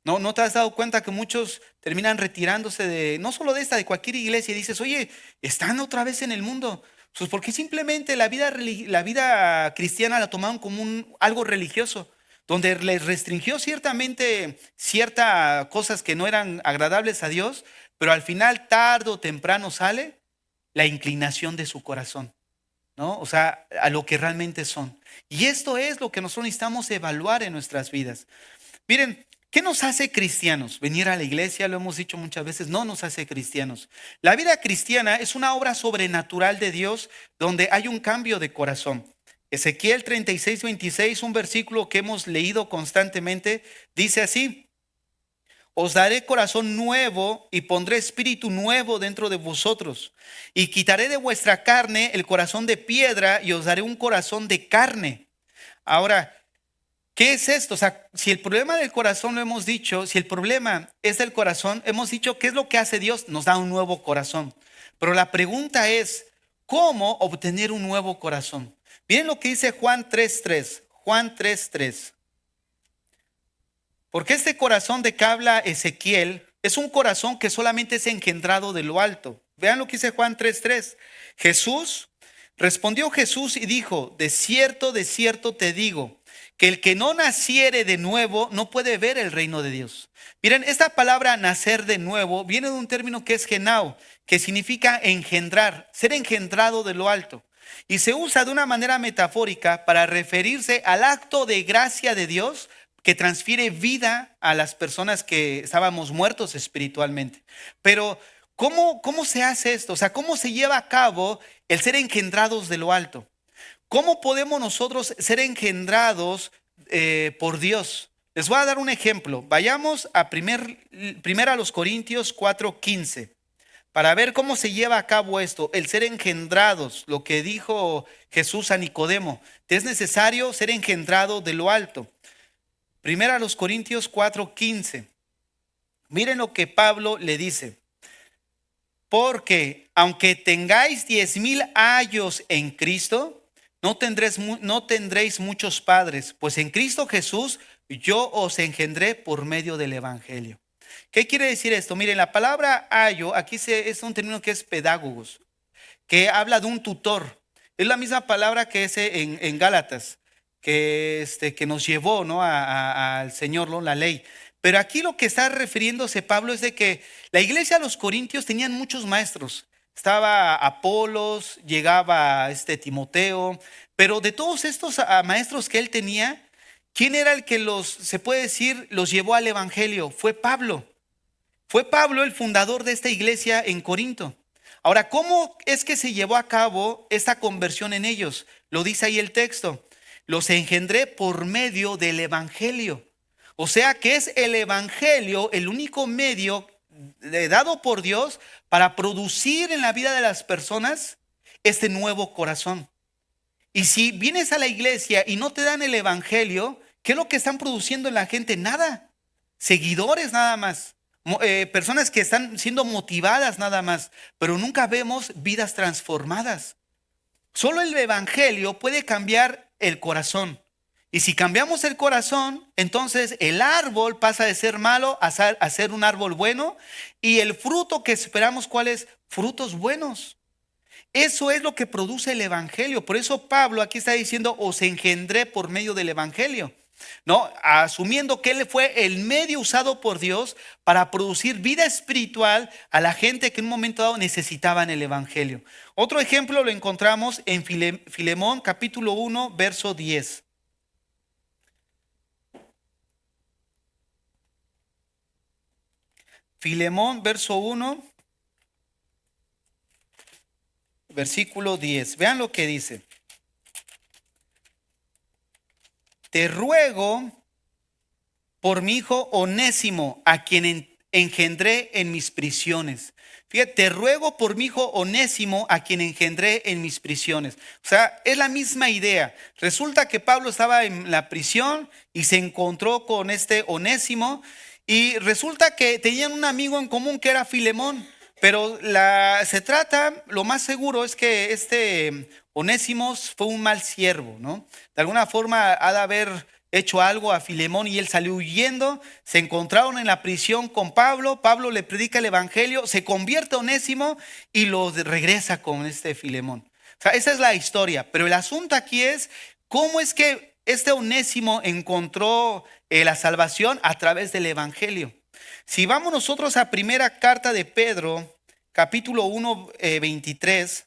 ¿No te has dado cuenta que muchos terminan retirándose no solo de esta, de cualquier iglesia, y dices, oye, están otra vez en el mundo? Pues porque simplemente la vida cristiana la tomaron como algo religioso, donde les restringió ciertamente ciertas cosas que no eran agradables a Dios, pero al final, tarde o temprano, sale la inclinación de su corazón, ¿no? O sea, a lo que realmente son. Y esto es lo que nosotros necesitamos evaluar en nuestras vidas. Miren, ¿qué nos hace cristianos? Venir a la iglesia, lo hemos dicho muchas veces, no nos hace cristianos. La vida cristiana es una obra sobrenatural de Dios donde hay un cambio de corazón. Ezequiel 36:26, un versículo que hemos leído constantemente, dice así: os daré corazón nuevo y pondré espíritu nuevo dentro de vosotros. Y quitaré de vuestra carne el corazón de piedra y os daré un corazón de carne. Ahora, ¿qué es esto? O sea, si el problema del corazón lo hemos dicho, si el problema es del corazón, hemos dicho, ¿qué es lo que hace Dios? Nos da un nuevo corazón. Pero la pregunta es, ¿cómo obtener un nuevo corazón? Miren lo que dice Juan 3:3. Juan 3:3. Porque este corazón de que habla Ezequiel es un corazón que solamente es engendrado de lo alto. Vean lo que dice Juan 3:3. Respondió Jesús y dijo, de cierto te digo, que el que no naciere de nuevo no puede ver el reino de Dios. Miren, esta palabra nacer de nuevo viene de un término que es genao, que significa engendrar, ser engendrado de lo alto. Y se usa de una manera metafórica para referirse al acto de gracia de Dios que transfiere vida a las personas que estábamos muertos espiritualmente. Pero, ¿cómo se hace esto? O sea, ¿cómo se lleva a cabo el ser engendrados de lo alto? ¿Cómo podemos nosotros ser engendrados por Dios? Les voy a dar un ejemplo. Vayamos a primera a los Corintios 4:15 para ver cómo se lleva a cabo esto, el ser engendrados, lo que dijo Jesús a Nicodemo. Te es necesario ser engendrado de lo alto. Primera a los Corintios 4:15. Miren lo que Pablo le dice. Porque aunque tengáis 10,000 años en Cristo, no tendréis muchos padres, pues en Cristo Jesús yo os engendré por medio del Evangelio. ¿Qué quiere decir esto? Miren, la palabra ayo aquí es un término que es pedagogos, que habla de un tutor. Es la misma palabra que es en Gálatas, que nos llevó, ¿no?, al Señor, ¿no?, la ley. Pero aquí lo que está refiriéndose Pablo es de que la iglesia de los Corintios tenían muchos maestros. Estaba Apolos, llegaba Timoteo, pero de todos estos maestros que él tenía, ¿quién era el que se puede decir, los llevó al evangelio? Fue Pablo. Fue Pablo el fundador de esta iglesia en Corinto. Ahora, ¿cómo es que se llevó a cabo esta conversión en ellos? Lo dice ahí el texto. Los engendré por medio del evangelio. O sea que es el evangelio el único medio dado por Dios para producir en la vida de las personas este nuevo corazón. Y si vienes a la iglesia y no te dan el evangelio, ¿qué es lo que están produciendo en la gente? Nada. Seguidores nada más. Personas que están siendo motivadas nada más, pero nunca vemos vidas transformadas. Solo el evangelio puede cambiar el corazón. Y si cambiamos el corazón, entonces el árbol pasa de ser malo a ser un árbol bueno. Y el fruto que esperamos, ¿cuál es? Frutos buenos. Eso es lo que produce el evangelio. Por eso Pablo aquí está diciendo, os engendré por medio del evangelio. ¿No? Asumiendo que él fue el medio usado por Dios para producir vida espiritual a la gente que en un momento dado necesitaban el evangelio. Otro ejemplo lo encontramos en Filemón capítulo 1, verso 10. Filemón, verso 1, versículo 10. Vean lo que dice. Te ruego por mi hijo Onésimo, a quien engendré en mis prisiones. Fíjate, te ruego por mi hijo Onésimo, a quien engendré en mis prisiones. O sea, es la misma idea. Resulta que Pablo estaba en la prisión y se encontró con este Onésimo. Y resulta que tenían un amigo en común que era Filemón, pero lo más seguro es que Onésimo fue un mal siervo, ¿no? De alguna forma ha de haber hecho algo a Filemón y él salió huyendo. Se encontraron en la prisión con Pablo, Pablo le predica el evangelio, se convierte Onésimo y lo regresa con Filemón. O sea, esa es la historia, pero el asunto aquí es cómo es que Onésimo encontró la salvación a través del evangelio. Si vamos nosotros a primera carta de Pedro, capítulo 1, 23,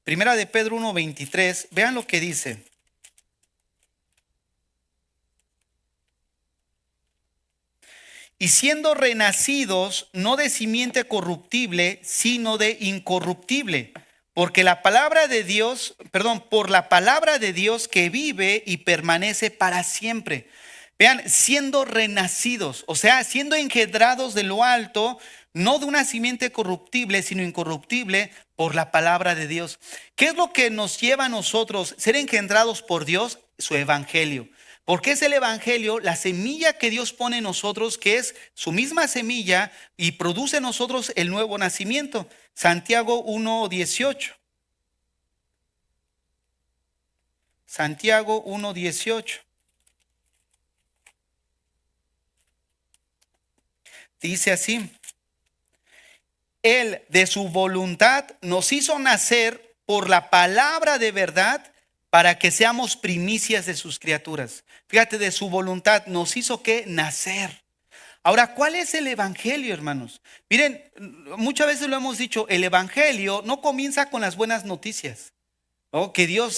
primera de Pedro 1, 23, vean lo que dice. Y siendo renacidos, no de simiente corruptible, sino de incorruptible. Porque por la palabra de Dios que vive y permanece para siempre. Vean, siendo renacidos, o sea, siendo engendrados de lo alto, no de una simiente corruptible, sino incorruptible por la palabra de Dios. ¿Qué es lo que nos lleva a nosotros ser engendrados por Dios? Su evangelio. Porque es el evangelio, la semilla que Dios pone en nosotros, que es su misma semilla y produce en nosotros el nuevo nacimiento. Santiago 1:18. Santiago 1:18. Dice así: Él de su voluntad nos hizo nacer por la palabra de verdad para que seamos primicias de sus criaturas. Fíjate, de su voluntad nos hizo que nacer. Ahora, ¿cuál es el evangelio, hermanos? Miren, muchas veces lo hemos dicho, el evangelio no comienza con las buenas noticias, ¿no? Que Dios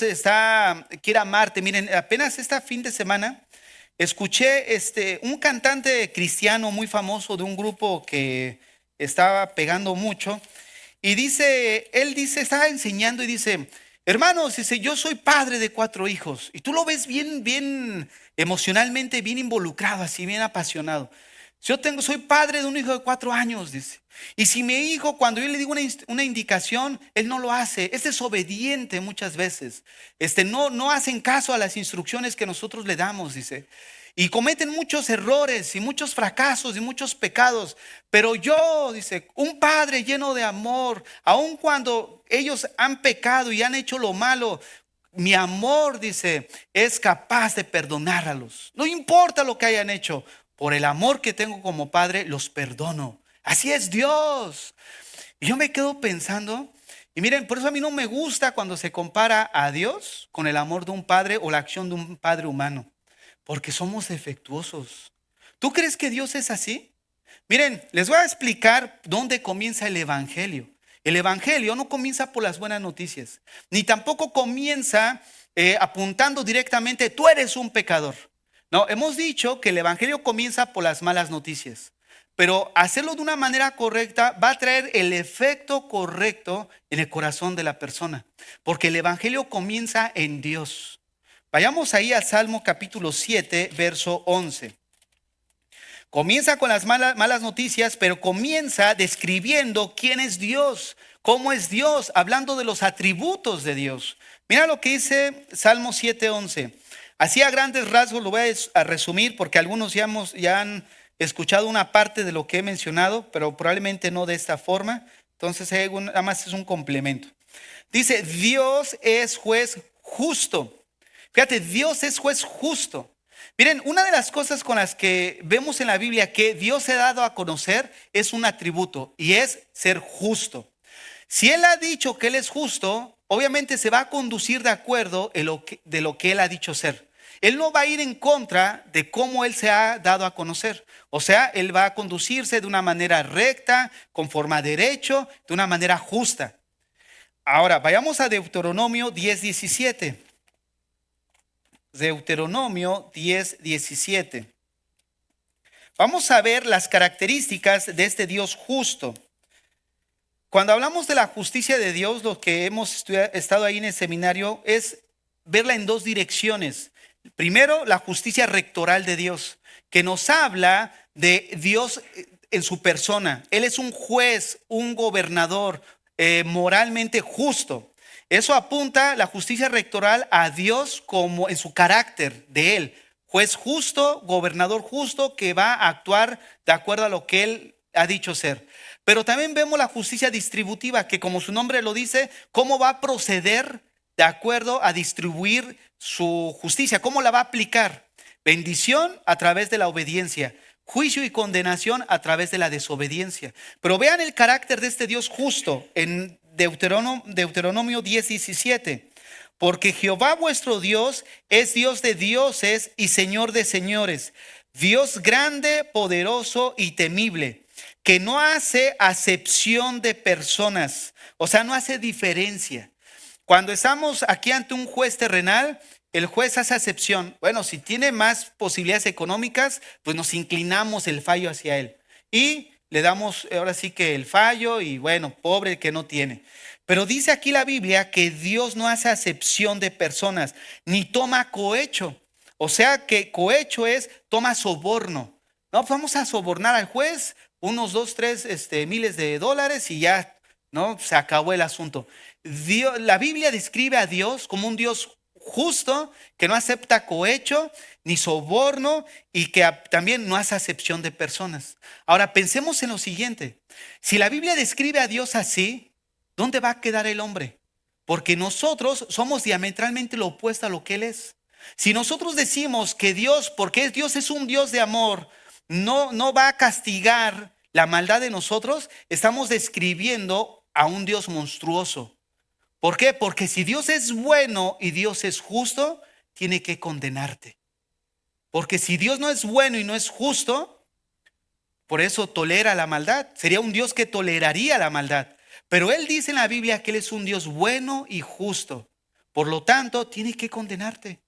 quiere amarte. Miren, apenas este fin de semana escuché un cantante cristiano muy famoso de un grupo que estaba pegando mucho. Y él dice, estaba enseñando y dice: hermanos, dice, yo soy padre de 4 hijos. Y tú lo ves bien emocionalmente, bien involucrado, así bien apasionado. Soy padre de un hijo de 4 años, dice. Y si mi hijo, cuando yo le digo una indicación, él no lo hace, es desobediente muchas veces. No hacen caso a las instrucciones que nosotros le damos, dice. Y cometen muchos errores y muchos fracasos y muchos pecados. Pero yo, dice, un padre lleno de amor, aun cuando ellos han pecado y han hecho lo malo, mi amor, dice, es capaz de perdonarlos. No importa lo que hayan hecho, por el amor que tengo como padre, los perdono. Así es Dios. Y yo me quedo pensando, y miren, por eso a mí no me gusta cuando se compara a Dios con el amor de un padre o la acción de un padre humano. Porque somos defectuosos. ¿Tú crees que Dios es así? Miren, les voy a explicar dónde comienza el evangelio. El evangelio no comienza por las buenas noticias, ni tampoco comienza apuntando directamente, tú eres un pecador. No, hemos dicho que el evangelio comienza por las malas noticias, pero hacerlo de una manera correcta va a traer el efecto correcto en el corazón de la persona, porque el evangelio comienza en Dios. Vayamos ahí al Salmo capítulo 7, verso 11. Comienza con las malas noticias, pero comienza describiendo quién es Dios, cómo es Dios, hablando de los atributos de Dios. Mira lo que dice Salmo 7, 11. Así a grandes rasgos lo voy a resumir porque algunos ya han escuchado una parte de lo que he mencionado, pero probablemente no de esta forma. Entonces nada más es un complemento. Dice, Dios es juez justo. Fíjate, Dios es juez justo. Miren, una de las cosas con las que vemos en la Biblia que Dios se ha dado a conocer es un atributo y es ser justo. Si Él ha dicho que Él es justo, obviamente se va a conducir de acuerdo de lo que Él ha dicho ser. Él no va a ir en contra de cómo Él se ha dado a conocer. O sea, Él va a conducirse de una manera recta, conforme a derecho, de una manera justa. Ahora, vayamos a Deuteronomio 10:17. Deuteronomio 10:17. Vamos a ver las características de este Dios justo. Cuando hablamos de la justicia de Dios, lo que hemos estado ahí en el seminario es verla en 2 direcciones. Primero, la justicia rectoral de Dios, que nos habla de Dios en su persona. Él es un juez, un gobernador moralmente justo. Eso apunta la justicia rectoral a Dios como en su carácter de Él. Juez justo, gobernador justo que va a actuar de acuerdo a lo que Él ha dicho ser. Pero también vemos la justicia distributiva, que como su nombre lo dice, cómo va a proceder de acuerdo a distribuir su justicia, cómo la va a aplicar. Bendición a través de la obediencia, juicio y condenación a través de la desobediencia. Pero vean el carácter de este Dios justo en Deuteronomio 10:17. Porque Jehová vuestro Dios es Dios de dioses y Señor de señores, Dios grande, poderoso y temible, que no hace acepción de personas, o sea, no hace diferencia. Cuando estamos aquí ante un juez terrenal, el juez hace acepción. Bueno, si tiene más posibilidades económicas, pues nos inclinamos el fallo hacia él. Y le damos ahora sí que el fallo y bueno, pobre el que no tiene. Pero dice aquí la Biblia que Dios no hace acepción de personas, ni toma cohecho. O sea que cohecho es toma soborno. No, pues vamos a sobornar al juez unos 2, 3 miles de dólares y ya, ¿no? Se acabó el asunto. La Biblia describe a Dios como un Dios justo, que no acepta cohecho ni soborno y que también no hace acepción de personas. Ahora pensemos en lo siguiente. Si la Biblia describe a Dios así, ¿dónde va a quedar el hombre? Porque nosotros somos diametralmente lo opuesto a lo que Él es. Si nosotros decimos que Dios, porque Dios es un Dios de amor, no va a castigar la maldad de nosotros, estamos describiendo a un Dios monstruoso. ¿Por qué? Porque si Dios es bueno y Dios es justo, tiene que condenarte. Porque si Dios no es bueno y no es justo, por eso tolera la maldad. Sería un Dios que toleraría la maldad. Pero Él dice en la Biblia que Él es un Dios bueno y justo. Por lo tanto, tiene que condenarte.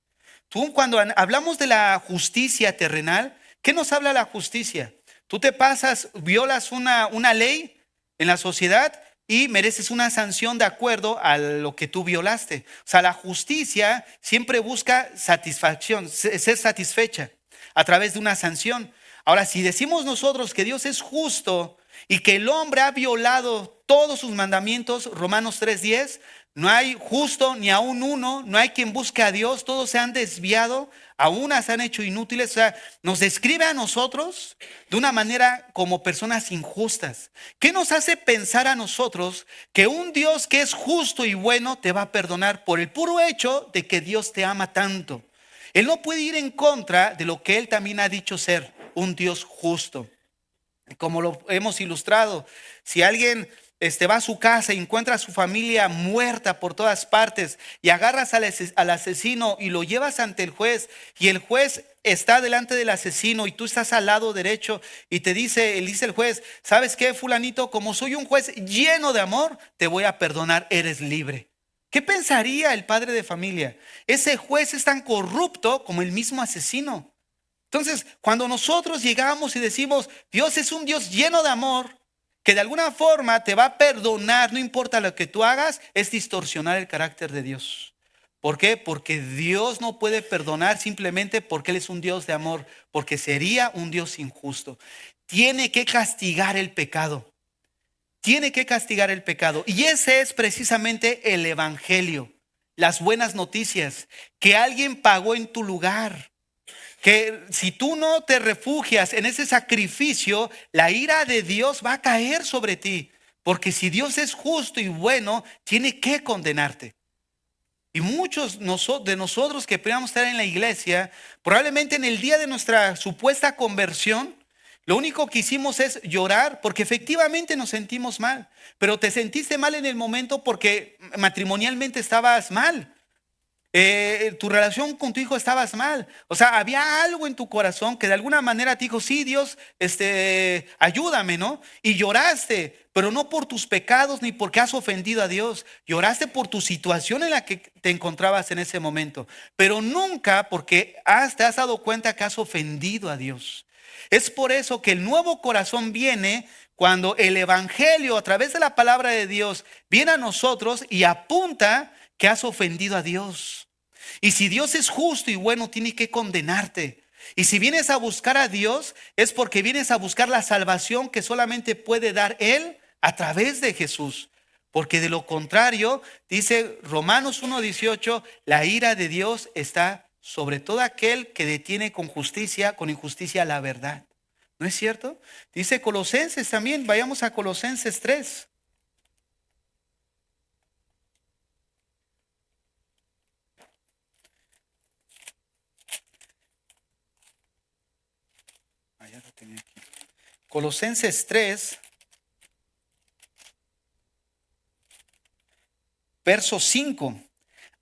Tú, cuando hablamos de la justicia terrenal, ¿qué nos habla la justicia? Tú te pasas, violas una ley en la sociedad y mereces una sanción de acuerdo a lo que tú violaste. O sea, la justicia siempre busca satisfacción, ser satisfecha a través de una sanción. Ahora, si decimos nosotros que Dios es justo y que el hombre ha violado todos sus mandamientos, Romanos 3:10, no hay justo ni aún uno, no hay quien busque a Dios, todos se han desviado, aún se han hecho inútiles. O sea, nos describe a nosotros de una manera como personas injustas. ¿Qué nos hace pensar a nosotros que un Dios que es justo y bueno te va a perdonar por el puro hecho de que Dios te ama tanto? Él no puede ir en contra de lo que Él también ha dicho ser un Dios justo. Como lo hemos ilustrado, si alguien va a su casa y encuentra a su familia muerta por todas partes y agarras al asesino y lo llevas ante el juez y el juez está delante del asesino y tú estás al lado derecho y él dice el juez, ¿sabes qué, fulanito? Como soy un juez lleno de amor, te voy a perdonar, eres libre. ¿Qué pensaría el padre de familia? Ese juez es tan corrupto como el mismo asesino. Entonces, cuando nosotros llegamos y decimos, Dios es un Dios lleno de amor, que de alguna forma te va a perdonar, no importa lo que tú hagas, es distorsionar el carácter de Dios. ¿Por qué? Porque Dios no puede perdonar simplemente porque Él es un Dios de amor, porque sería un Dios injusto. Tiene que castigar el pecado. Tiene que castigar el pecado. Y ese es precisamente el evangelio, las buenas noticias, que alguien pagó en tu lugar. Que si tú no te refugias en ese sacrificio, la ira de Dios va a caer sobre ti. Porque si Dios es justo y bueno, tiene que condenarte. Y muchos de nosotros que podríamos estar en la iglesia, probablemente en el día de nuestra supuesta conversión, lo único que hicimos es llorar porque efectivamente nos sentimos mal. Pero te sentiste mal en el momento porque matrimonialmente estabas mal. Tu relación con tu hijo estabas mal. O sea, había algo en tu corazón que de alguna manera te dijo, sí, Dios, ayúdame, ¿no? Y lloraste, pero no por tus pecados ni porque has ofendido a Dios. Lloraste por tu situación en la que te encontrabas en ese momento, pero nunca porque te has dado cuenta que has ofendido a Dios. Es por eso que el nuevo corazón viene cuando el evangelio a través de la palabra de Dios viene a nosotros y apunta que has ofendido a Dios. Y si Dios es justo y bueno, tiene que condenarte. Y si vienes a buscar a Dios, es porque vienes a buscar la salvación que solamente puede dar Él a través de Jesús. Porque de lo contrario, dice Romanos 1:18, la ira de Dios está sobre todo aquel que detiene con injusticia la verdad. ¿No es cierto? Dice Colosenses también, vayamos a Colosenses 3. Colosenses 3, verso 5.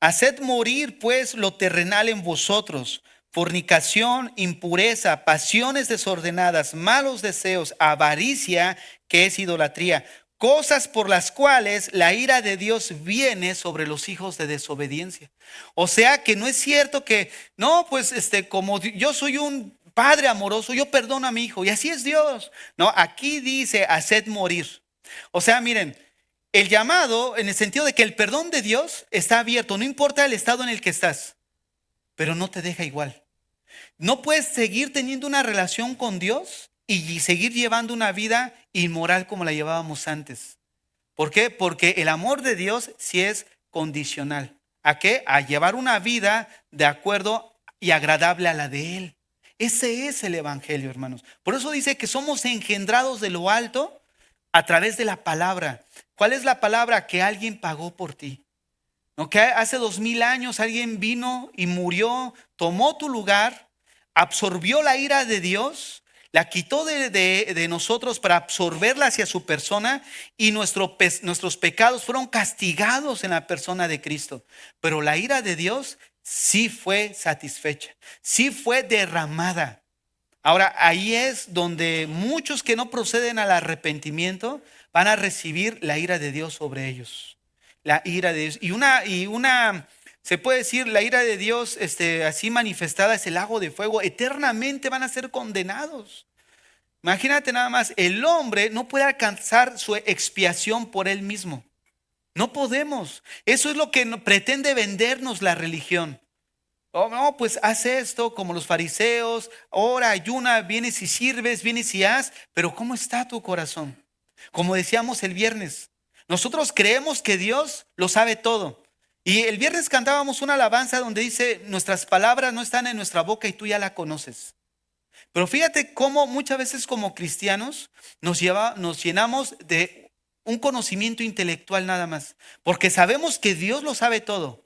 Haced morir pues lo terrenal en vosotros: fornicación, impureza, pasiones desordenadas, malos deseos, avaricia, que es idolatría, cosas por las cuales la ira de Dios viene sobre los hijos de desobediencia. O sea que no es cierto que, no, pues como yo soy un padre amoroso, yo perdono a mi hijo y así es Dios. No, aquí dice haced morir. O sea, miren, el llamado en el sentido de que el perdón de Dios está abierto, no importa el estado en el que estás, pero no te deja igual. No puedes seguir teniendo una relación con Dios y seguir llevando una vida inmoral como la llevábamos antes. ¿Por qué? Porque el amor de Dios sí es condicional. ¿A qué? A llevar una vida de acuerdo y agradable a la de Él. Ese es el evangelio, hermanos. Por eso dice que somos engendrados de lo alto a través de la palabra. ¿Cuál es la palabra? Que alguien pagó por ti. ¿No? Que hace 2000 años alguien vino y murió, tomó tu lugar, absorbió la ira de Dios, la quitó de nosotros para absorberla hacia su persona, y nuestros pecados fueron castigados en la persona de Cristo. Pero la ira de Dios sí fue satisfecha, sí fue derramada. Ahora, ahí es donde muchos que no proceden al arrepentimiento van a recibir la ira de Dios sobre ellos. La ira de Dios. Se puede decir, la ira de Dios así manifestada es el lago de fuego. Eternamente van a ser condenados. Imagínate nada más, el hombre no puede alcanzar su expiación por él mismo. No podemos. Eso es lo que pretende vendernos la religión. Oh, no, pues haz esto como los fariseos, ora, ayuna, vienes y sirves, vienes y haz, pero ¿cómo está tu corazón? Como decíamos el viernes, nosotros creemos que Dios lo sabe todo. Y el viernes cantábamos una alabanza donde dice, nuestras palabras no están en nuestra boca y tú ya la conoces. Pero fíjate cómo muchas veces como cristianos nos llenamos de un conocimiento intelectual nada más, porque sabemos que Dios lo sabe todo.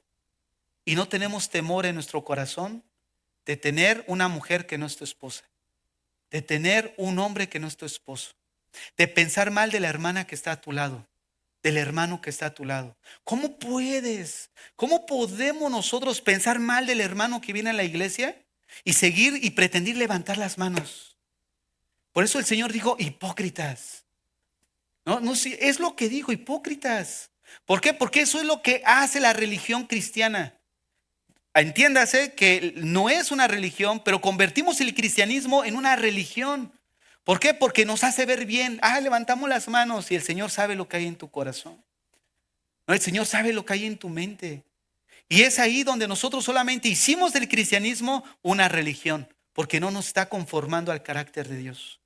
Y no tenemos temor en nuestro corazón de tener una mujer que no es tu esposa, de tener un hombre que no es tu esposo, de pensar mal de la hermana que está a tu lado, del hermano que está a tu lado. ¿Cómo puedes? ¿Cómo podemos nosotros pensar mal del hermano que viene a la iglesia y seguir y pretender levantar las manos? Por eso el Señor dijo, hipócritas. No, sí, es lo que dijo, hipócritas. ¿Por qué? Porque eso es lo que hace la religión cristiana. Entiéndase que no es una religión, pero convertimos el cristianismo en una religión. ¿Por qué? Porque nos hace ver bien. Levantamos las manos y el Señor sabe lo que hay en tu corazón. No, el Señor sabe lo que hay en tu mente. Y es ahí donde nosotros solamente hicimos del cristianismo una religión, porque no nos está conformando al carácter de Dios.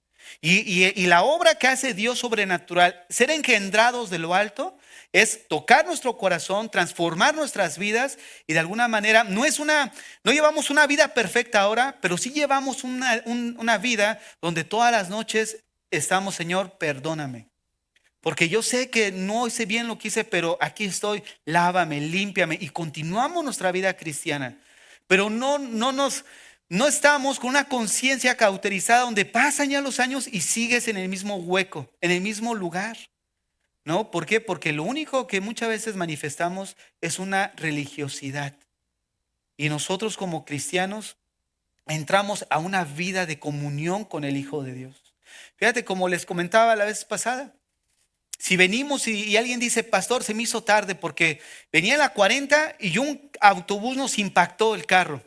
Y la obra que hace Dios sobrenatural, ser engendrados de lo alto, es tocar nuestro corazón, transformar nuestras vidas, y de alguna manera no llevamos una vida perfecta ahora, pero sí llevamos una vida donde todas las noches estamos, Señor, perdóname. Porque yo sé que no hice bien lo que hice, pero aquí estoy, lávame, límpiame, y continuamos nuestra vida cristiana. Pero no estamos con una conciencia cauterizada donde pasan ya los años y sigues en el mismo hueco, en el mismo lugar. ¿No? ¿Por qué? Porque lo único que muchas veces manifestamos es una religiosidad. Y nosotros como cristianos entramos a una vida de comunión con el Hijo de Dios. Fíjate, como les comentaba la vez pasada, si venimos y alguien dice, pastor, se me hizo tarde porque venía a la 40 y un autobús nos impactó el carro.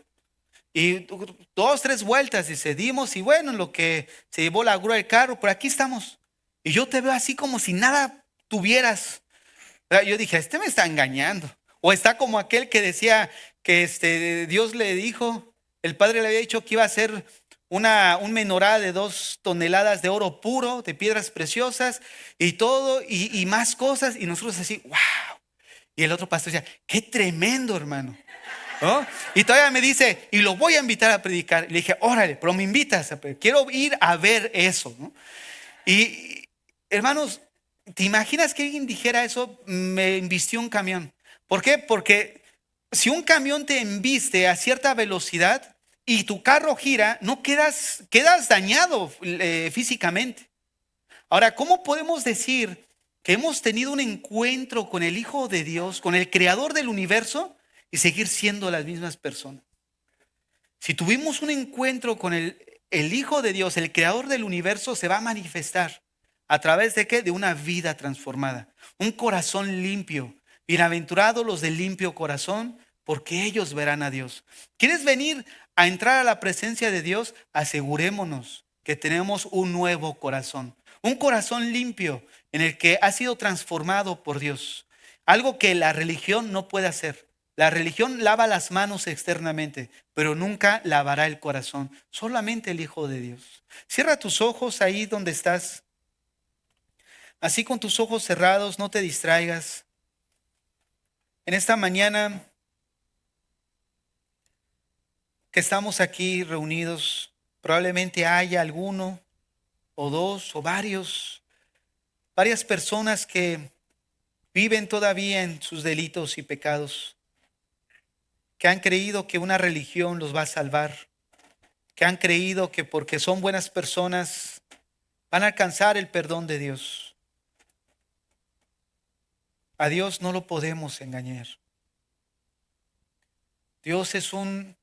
Y 2, 3 vueltas y dimos, y bueno, en lo que se llevó la grúa del carro, por aquí estamos. Y yo te veo así como si nada tuvieras. Yo dije, me está engañando. O está como aquel que decía que Dios le dijo, el padre le había dicho que iba a hacer un menorá de 2 toneladas de oro puro, de piedras preciosas y todo, y más cosas. Y nosotros así, wow. Y el otro pastor decía, qué tremendo, hermano. ¿No? Y todavía me dice, y lo voy a invitar a predicar. Y le dije, órale, pero me invitas a predicar. Quiero ir a ver eso, ¿no? Y hermanos, ¿te imaginas que alguien dijera eso? Me embistió un camión. ¿Por qué? Porque si un camión te embiste a cierta velocidad y tu carro gira, no quedas dañado físicamente. Ahora, ¿cómo podemos decir que hemos tenido un encuentro con el Hijo de Dios, con el Creador del universo, y seguir siendo las mismas personas? Si tuvimos un encuentro con el Hijo de Dios, el Creador del universo, se va a manifestar. ¿A través de qué? De una vida transformada, un corazón limpio. Bienaventurados los de limpio corazón, porque ellos verán a Dios. ¿Quieres venir a entrar a la presencia de Dios? Asegurémonos que tenemos un nuevo corazón, un corazón limpio en el que ha sido transformado por Dios. Algo que la religión no puede hacer. La religión lava las manos externamente, pero nunca lavará el corazón. Solamente el Hijo de Dios. Cierra tus ojos ahí donde estás. Así con tus ojos cerrados, no te distraigas. En esta mañana que estamos aquí reunidos, probablemente haya alguno o dos o varias personas que viven todavía en sus delitos y pecados, que han creído que una religión los va a salvar, que han creído que porque son buenas personas van a alcanzar el perdón de Dios. A Dios no lo podemos engañar. Dios es un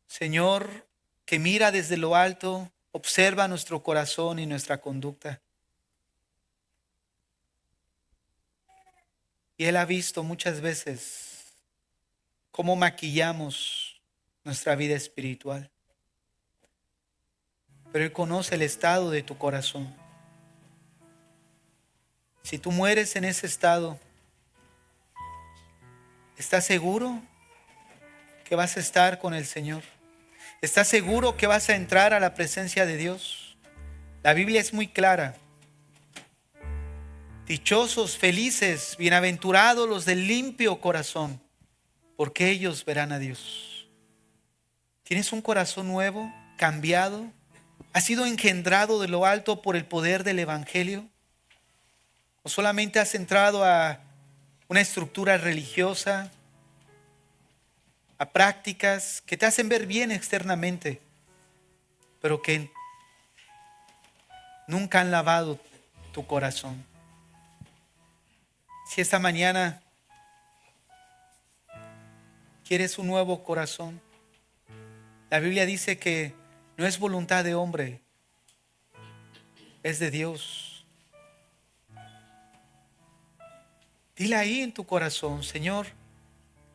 Señor que mira desde lo alto, observa nuestro corazón y nuestra conducta. Y Él ha visto muchas veces cómo maquillamos nuestra vida espiritual. Pero Él conoce el estado de tu corazón. Si tú mueres en ese estado, ¿estás seguro que vas a estar con el Señor? ¿Estás seguro que vas a entrar a la presencia de Dios? La Biblia es muy clara. Dichosos, felices, bienaventurados los del limpio corazón, porque ellos verán a Dios. ¿Tienes un corazón nuevo, cambiado? ¿Has sido engendrado de lo alto por el poder del Evangelio? ¿O solamente has entrado a una estructura religiosa, a prácticas que te hacen ver bien externamente, pero que nunca han lavado tu corazón? Si esta mañana quieres un nuevo corazón, la Biblia dice que no es voluntad de hombre, es de Dios. Dile ahí en tu corazón: Señor,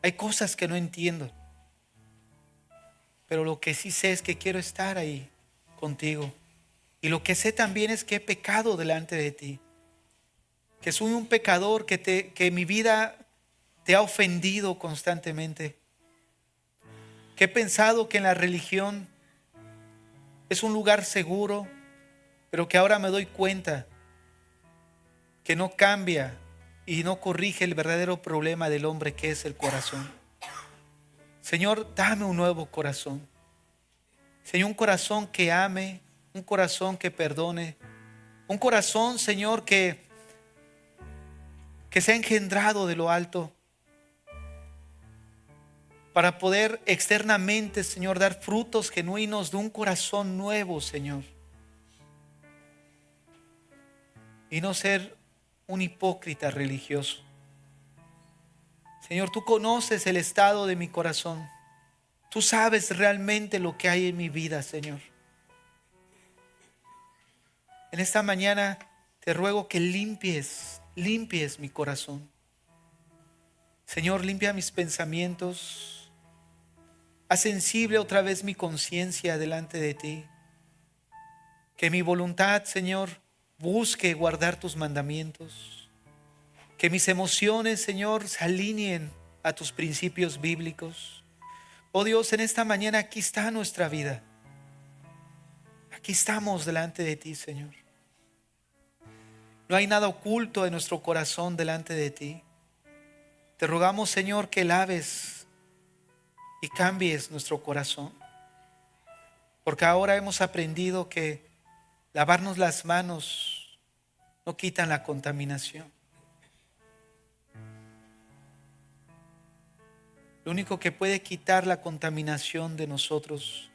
hay cosas que no entiendo, pero lo que sí sé es que quiero estar ahí contigo. Y lo que sé también es que he pecado delante de ti, que soy un pecador, que mi vida te ha ofendido constantemente, que he pensado que en la religión es un lugar seguro, pero que ahora me doy cuenta que no cambia y no corrige el verdadero problema del hombre, que es el corazón. Señor, dame un nuevo corazón. Señor, un corazón que ame, un corazón que perdone, un corazón, Señor, que se ha engendrado de lo alto, para poder externamente, Señor, dar frutos genuinos de un corazón nuevo, Señor. Y no ser un hipócrita religioso. Señor, tú conoces el estado de mi corazón. Tú sabes realmente lo que hay en mi vida, Señor. En esta mañana te ruego que limpies mi corazón. Señor, limpia mis pensamientos. Haz sensible otra vez mi conciencia delante de ti. Que mi voluntad, Señor, busque guardar tus mandamientos. Que mis emociones, Señor, se alineen a tus principios bíblicos. Oh Dios, en esta mañana aquí está nuestra vida. Aquí estamos delante de ti, Señor. No hay nada oculto en nuestro corazón delante de ti. Te rogamos, Señor, que laves y cambies nuestro corazón. Porque ahora hemos aprendido que lavarnos las manos no quitan la contaminación. Lo único que puede quitar la contaminación de nosotros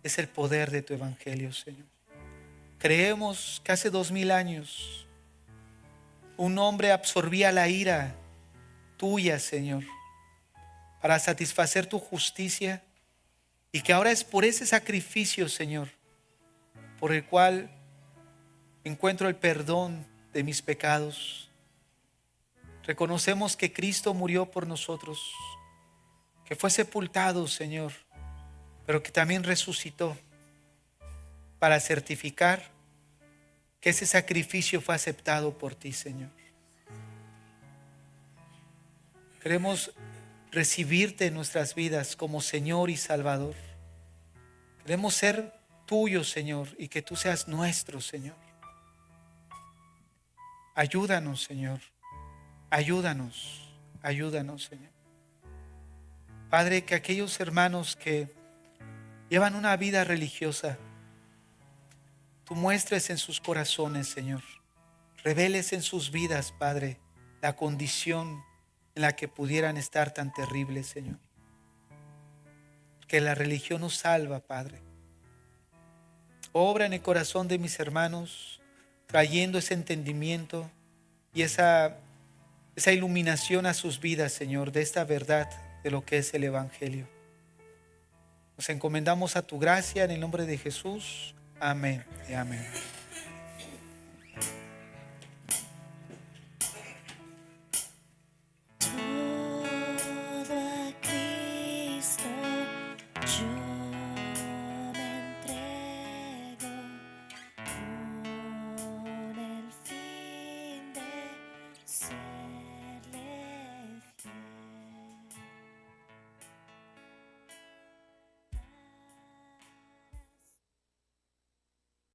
es el poder de tu evangelio, Señor. Creemos que hace 2000 años un hombre absorbía la ira tuya, Señor, para satisfacer tu justicia, y que ahora es por ese sacrificio, Señor, por el cual encuentro el perdón de mis pecados. Reconocemos que Cristo murió por nosotros, que fue sepultado, Señor, pero que también resucitó para certificar que ese sacrificio fue aceptado por ti, Señor. Queremos recibirte en nuestras vidas como Señor y Salvador. Queremos ser tuyos, Señor, y que tú seas nuestro, Señor. Ayúdanos, Señor. Ayúdanos, Señor. Padre, que aquellos hermanos que llevan una vida religiosa. Tú muestres en sus corazones, Señor. Reveles en sus vidas, Padre, la condición en la que pudieran estar tan terribles, Señor. Que la religión nos salva, Padre. Obra en el corazón de mis hermanos, trayendo ese entendimiento y esa iluminación a sus vidas, Señor, de esta verdad de lo que es el Evangelio. Nos encomendamos a tu gracia en el nombre de Jesús. Amén y amén.